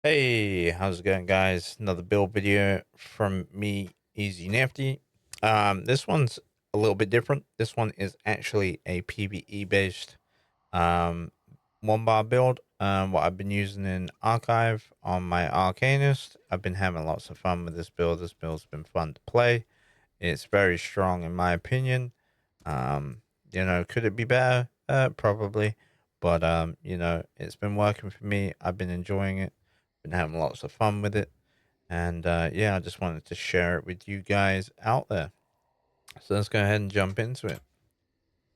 Hey, how's it going, guys? Another build video from me, Easy Nifty. This one's a little bit different. This one is actually a PvE based um one bar build. What I've been using in Archive on my Arcanist. I've been having lots of fun with this build. This build's been fun to play. It's very strong in my opinion. Could it be better? Probably. But it's been working for me. I've been enjoying it, been having lots of fun with it. And yeah, I just wanted to share it with you guys out there. So let's go ahead and jump into it.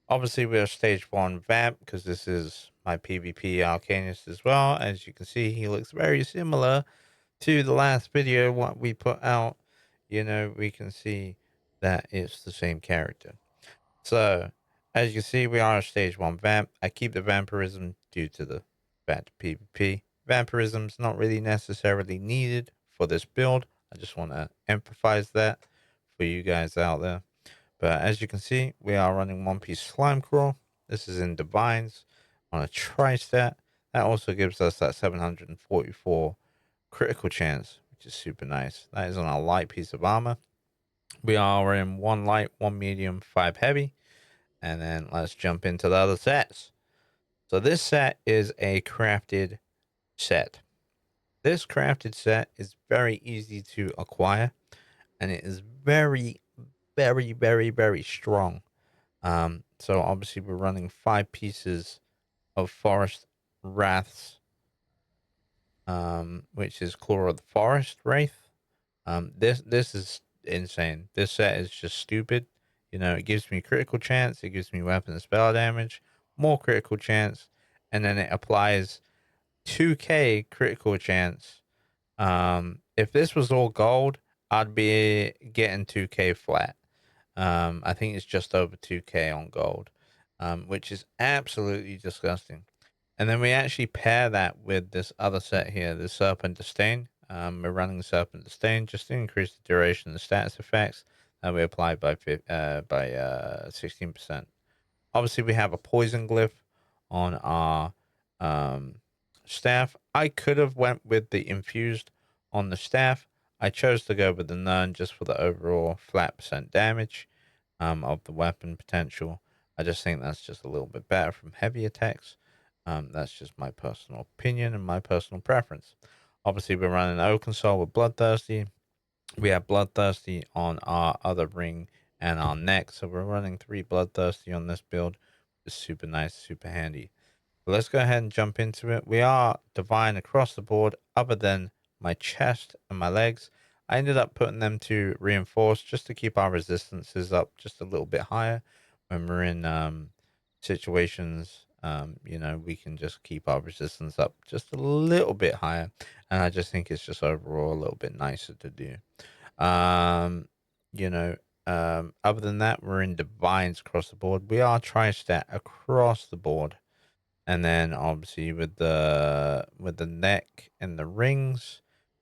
Obviously, we're stage one vamp because this is my PvP Arcanist as well. As you can see, he looks very similar to the last video what we put out. We can see that it's the same character. So, as you can see, we are a stage 1 vamp. I keep the vampirism due to the bad PvP. Vampirism's not really necessarily needed for this build. I just want to emphasize that for you guys out there. But as you can see, we are running One Piece Slime Crawl. This is in Divines on a tri-stat. That also gives us that 744 critical chance, which is super nice. That is on a light piece of armor. We are in 1 light, 1 medium, 5 heavy. And then let's jump into the other sets. So this set is a crafted set. This crafted set is very easy to acquire, and it is very, very, very, very strong. So obviously we're running 5 pieces of Forest Wraths, which is Claw of the Forest Wraith. This is insane. This set is just stupid. It gives me critical chance, it gives me weapon and spell damage, more critical chance, and then it applies 2k critical chance. If this was all gold, I'd be getting 2k flat. I think it's just over 2k on gold, which is absolutely disgusting. And then we actually pair that with this other set here, the Serpent Disdain. We're running the Serpent Disdain just to increase the duration of the status effects that we applied by 16%. Obviously, we have a poison glyph on our um, staff. I could have went with the infused on the staff. I chose to go with the none just for the overall flat percent damage of the weapon potential. I just think that's just a little bit better from heavy attacks. That's just my personal opinion and my personal preference. Obviously, we're running Oakensol with Bloodthirsty. We have Bloodthirsty on our other ring and our neck. So we're running 3 Bloodthirsty on this build. It's super nice, super handy. But let's go ahead and jump into it. We are divine across the board, other than my chest and my legs. I ended up putting them to reinforce just to keep our resistances up just a little bit higher when we're in situations. We can just keep our resistance up just a little bit higher. And I just think it's just overall a little bit nicer to do. Um, you know, other than that, we're in divines across the board. We are tri-stat across the board. And then obviously with the neck and the rings,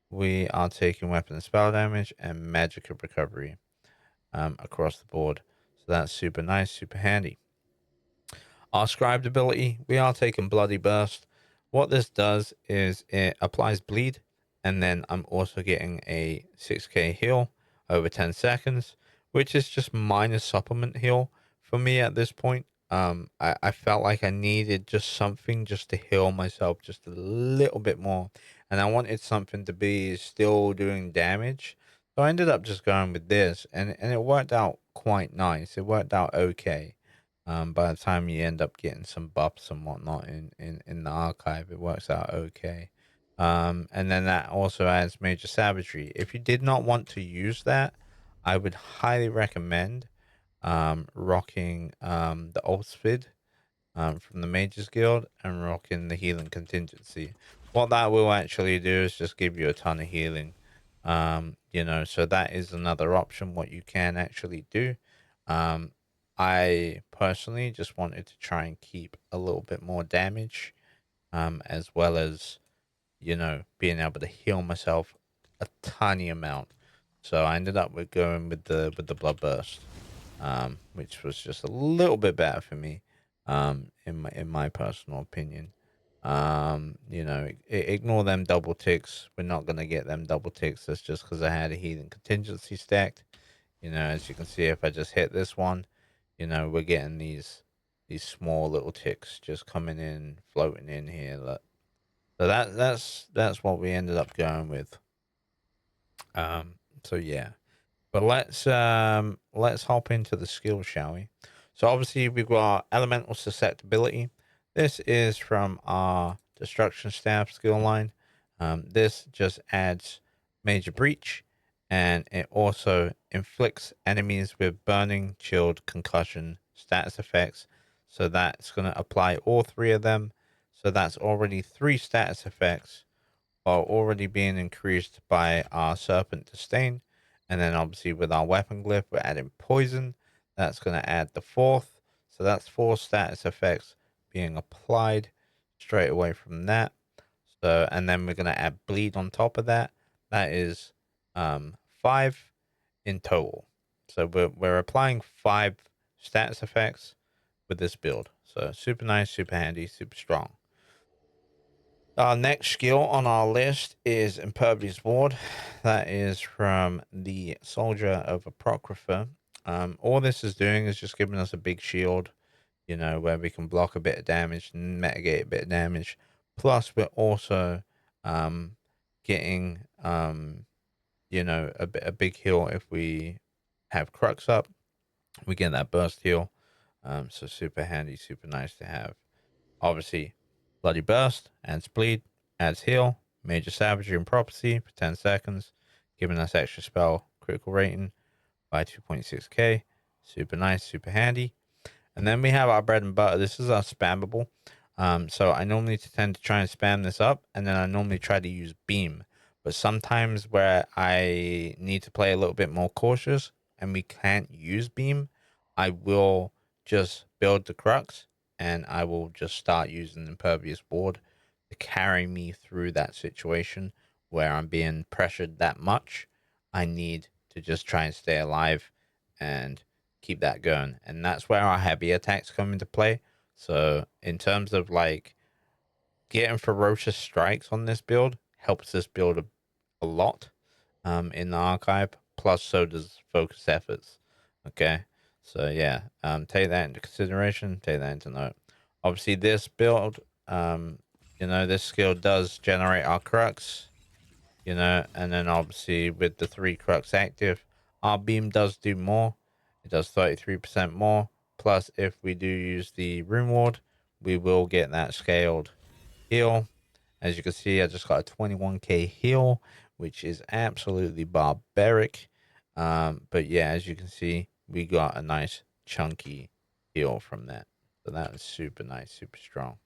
we are taking weapon and spell damage and Magicka recovery across the board. So that's super nice, super handy. Our scribed ability, we are taking Bloody Burst. What this does is it applies bleed, and then I'm also getting a 6k heal over 10 seconds, which is just minus supplement heal for me at this point. I felt like I needed just something just to heal myself just a little bit more, and I wanted something to be still doing damage. So I ended up just going with this, and it worked out quite nice. It worked out okay. By the time you end up getting some buffs and whatnot in the archive, it works out okay. And then that also adds major savagery. If you did not want to use that, I would highly recommend rocking the Ulsfid from the Mages Guild and rocking the healing contingency. What that will actually do is just give you a ton of healing. So that is another option what you can actually do. Um, I personally just wanted to try and keep a little bit more damage, as well as being able to heal myself a tiny amount. So I ended up with going with the blood burst, which was just a little bit better for me, in my personal opinion. You know, ignore them double ticks. We're not gonna get them double ticks. That's just because I had a healing contingency stacked. You know, as you can see, if I just hit this one, you know, we're getting these small little ticks just coming in, floating in here. Look. So that's what we ended up going with. Um, so yeah. But let's hop into the skills, shall we? So obviously we've got elemental susceptibility. This is from our destruction staff skill line. This just adds major breach, and it also inflicts enemies with burning, chilled, concussion status effects. So that's going to apply all three of them. So that's already three status effects are already being increased by our Serpent Disdain. And then obviously with our weapon glyph, we're adding poison. That's going to add the fourth. So that's four status effects being applied straight away from that. So, and then we're going to add bleed on top of that. That is five in total. So we're applying five status effects with this build. So super nice, super handy, super strong. Our next skill on our list is Impervious Ward. That is from the Soldier of Apocrypha. All this is doing is just giving us a big shield, you know, where we can block a bit of damage and mitigate a bit of damage. Plus, we're also getting, you know, a big heal if we have Crux up. We get that burst heal. So super handy, super nice to have. Obviously, Bloody Burst adds bleed, adds heal, major savagery and prophecy for 10 seconds, giving us extra spell critical rating by 2.6k. Super nice, super handy. And then we have our bread and butter. This is our spammable. So I normally tend to try and spam this up, and then I normally try to use beam. But sometimes where I need to play a little bit more cautious and we can't use beam, I will just build the crux and I will just start using impervious ward to carry me through that situation where I'm being pressured that much. I need to just try and stay alive and keep that going. And that's where our heavy attacks come into play. So in terms of like getting ferocious strikes on this build helps this build a lot in the archive. Plus, so does focus efforts. Okay, so yeah, take that into consideration. Take that into note. Obviously, this build, you know, this skill does generate our crux. You know, and then obviously with the three crux active, our beam does do more. It does 33% more. Plus, if we do use the rune ward, we will get that scaled heal. As you can see, I just got a 21k heal, which is absolutely barbaric. But yeah, as you can see, we got a nice chunky heal from that. So that is super nice, super strong.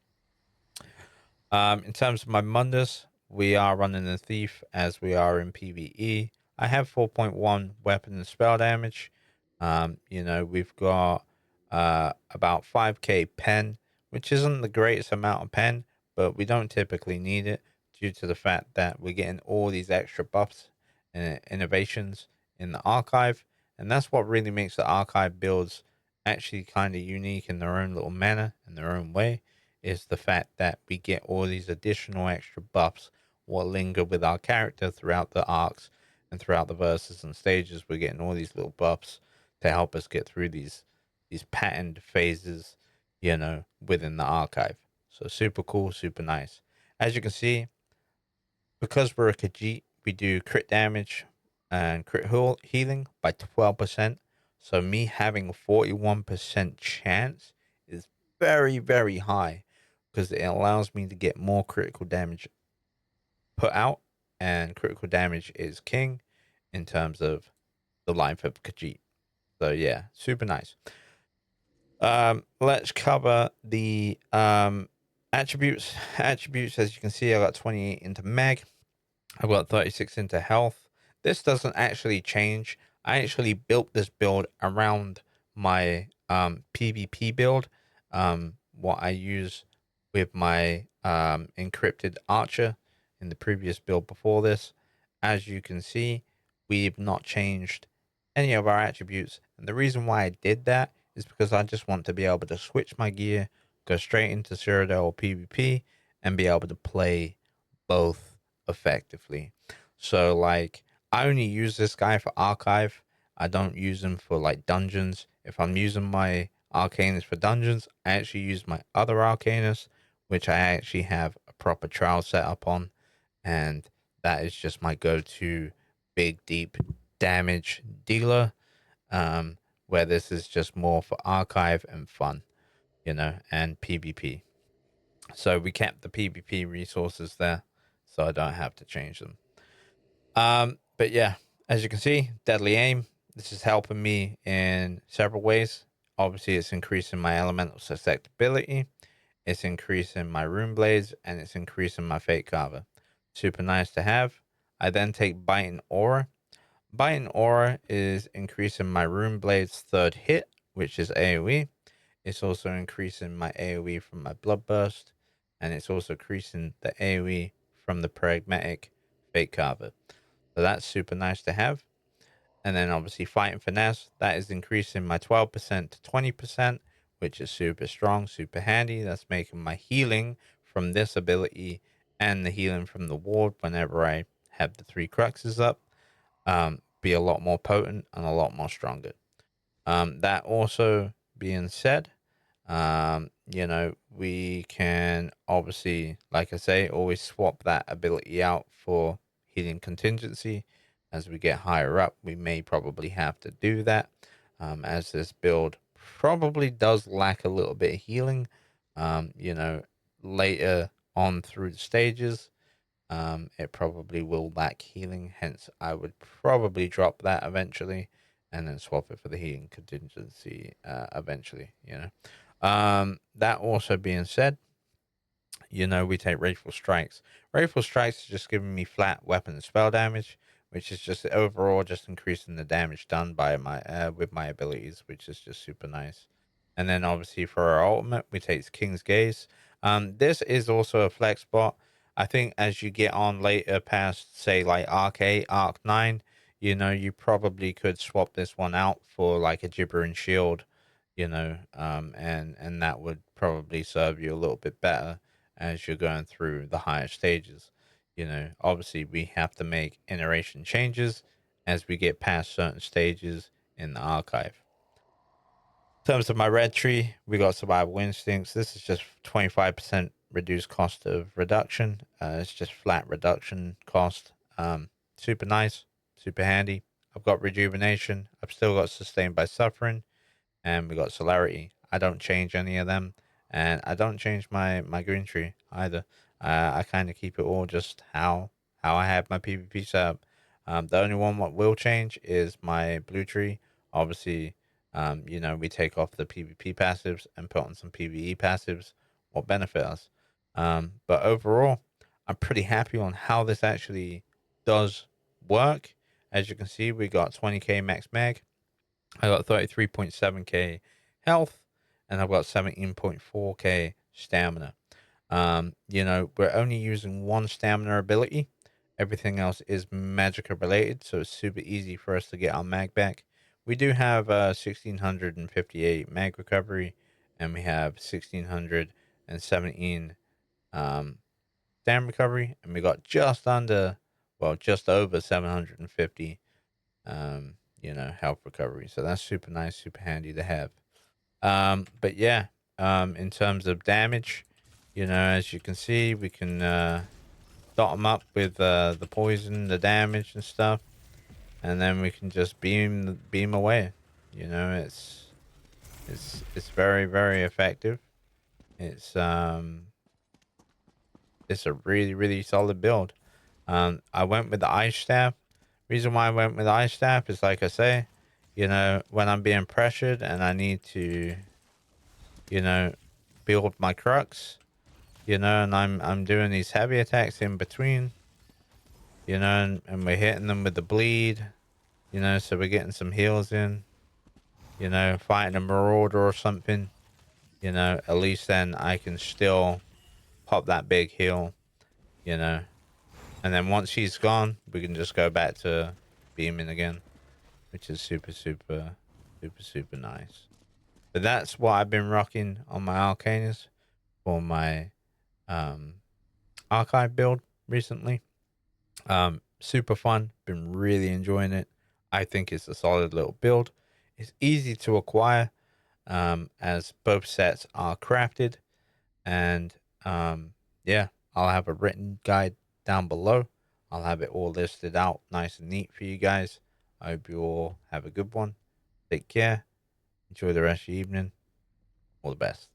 In terms of my Mundus, we are running the Thief as we are in PvE. I have 4.1 weapon and spell damage. You know, we've got about 5k pen, which isn't the greatest amount of pen, but we don't typically need it due to the fact that we're getting all these extra buffs and innovations in the archive. And that's what really makes the archive builds actually kind of unique in their own little manner, in their own way, is the fact that we get all these additional extra buffs what linger with our character throughout the arcs and throughout the verses and stages. We're getting all these little buffs to help us get through these patterned phases, you know, within the archive. So super cool, super nice. As you can see, because we're a Khajiit, we do crit damage and crit healing by 12%. So me having a 41% chance is very, very high because it allows me to get more critical damage put out. And critical damage is king in terms of the life of Khajiit. So yeah, super nice. Let's cover the attributes. Attributes, as you can see, I got 28 into mag. I've got 36 into health. This doesn't actually change. I actually built this build around my PvP build. What I use with my encrypted archer in the previous build before this. As you can see, we've not changed any of our attributes. And the reason why I did that is because I just want to be able to switch my gear, go straight into Cyrodiil or PvP, and be able to play both effectively. So like I only use this guy for archive. I don't use him for like dungeons. If I'm using my Arcanist for dungeons, I actually use my other Arcanist, which I actually have a proper trial set up on, and that is just my go-to big deep damage dealer. Um, where this is just more for archive and fun, and PvP. So we kept the PvP resources there, so I don't have to change them. But yeah, as you can see, deadly aim. This is helping me in several ways. Obviously, it's increasing my elemental susceptibility. It's increasing my rune blades, and it's increasing my fate carver. Super nice to have. I then take biting aura. Biting aura is increasing my rune blade's third hit, which is AoE. It's also increasing my AoE from my bloodburst, and it's also increasing the AoE from the pragmatic fate carver. So that's super nice to have. And then obviously fighting finesse, that is increasing my 12% to 20%, which is super strong, super handy. That's making my healing from this ability and the healing from the ward whenever I have the 3 cruxes up, be a lot more potent and a lot more stronger. That also being said, we can obviously, like I say, always swap that ability out for healing contingency. As we get higher up, we may probably have to do that, as this build probably does lack a little bit of healing, later on through the stages. It probably will lack healing, hence I would probably drop that eventually and then swap it for the healing contingency eventually. That also being said, we take Wrathful Strikes. Wrathful Strikes is just giving me flat weapon and spell damage, which is just overall just increasing the damage done by my with my abilities, which is just super nice. And then obviously for our ultimate, we take King's Gaze. This is also a flex spot. I think as you get on later past, say like Arc 8, Arc 9, you probably could swap this one out for like a Gibbering Shield, and that would probably serve you a little bit better as you're going through the higher stages. Obviously we have to make iteration changes as we get past certain stages in the archive. In terms of my red tree, we got survival instincts. This is just 25% reduced cost of reduction. It's just flat reduction cost. Super nice, super handy. I've got rejuvenation. I've still got sustained by suffering, and we got celerity. I don't change any of them, and I don't change my green tree either. I kind of keep it all just how I have my PvP setup. The only one what will change is my blue tree. Obviously, we take off the PvP passives and put on some PvE passives what benefit us. But overall, I'm pretty happy on how this actually does work. As you can see, we got 20k max mag. I got 33.7k health, and I've got 17.4k stamina. We're only using one stamina ability. Everything else is Magicka related, so it's super easy for us to get our mag back. We do have 1658 mag recovery, and we have 1617 stam recovery, and we got just over 750 health recovery. So that's super nice, super handy to have. But yeah, in terms of damage, as you can see, we can dot them up with the poison, the damage and stuff, and then we can just beam away. It's very, very effective. It's a really, really solid build. I went with the ice staff. Reason why I went with the ice staff is like I say, when I'm being pressured and I need to, build my crux, and I'm doing these heavy attacks in between, and we're hitting them with the bleed, so we're getting some heals in, fighting a marauder or something, at least then I can still pop that big heal, you know. And then once he's gone, we can just go back to beaming again, which is super, super, super, super nice. But that's what I've been rocking on my Arcanist for my archive build recently. Super fun. Been really enjoying it. I think it's a solid little build. It's easy to acquire, as both sets are crafted. And yeah, I'll have a written guide down below. I'll have it all listed out nice and neat for you guys. I hope you all have a good one. Take care. Enjoy the rest of your evening. All the best.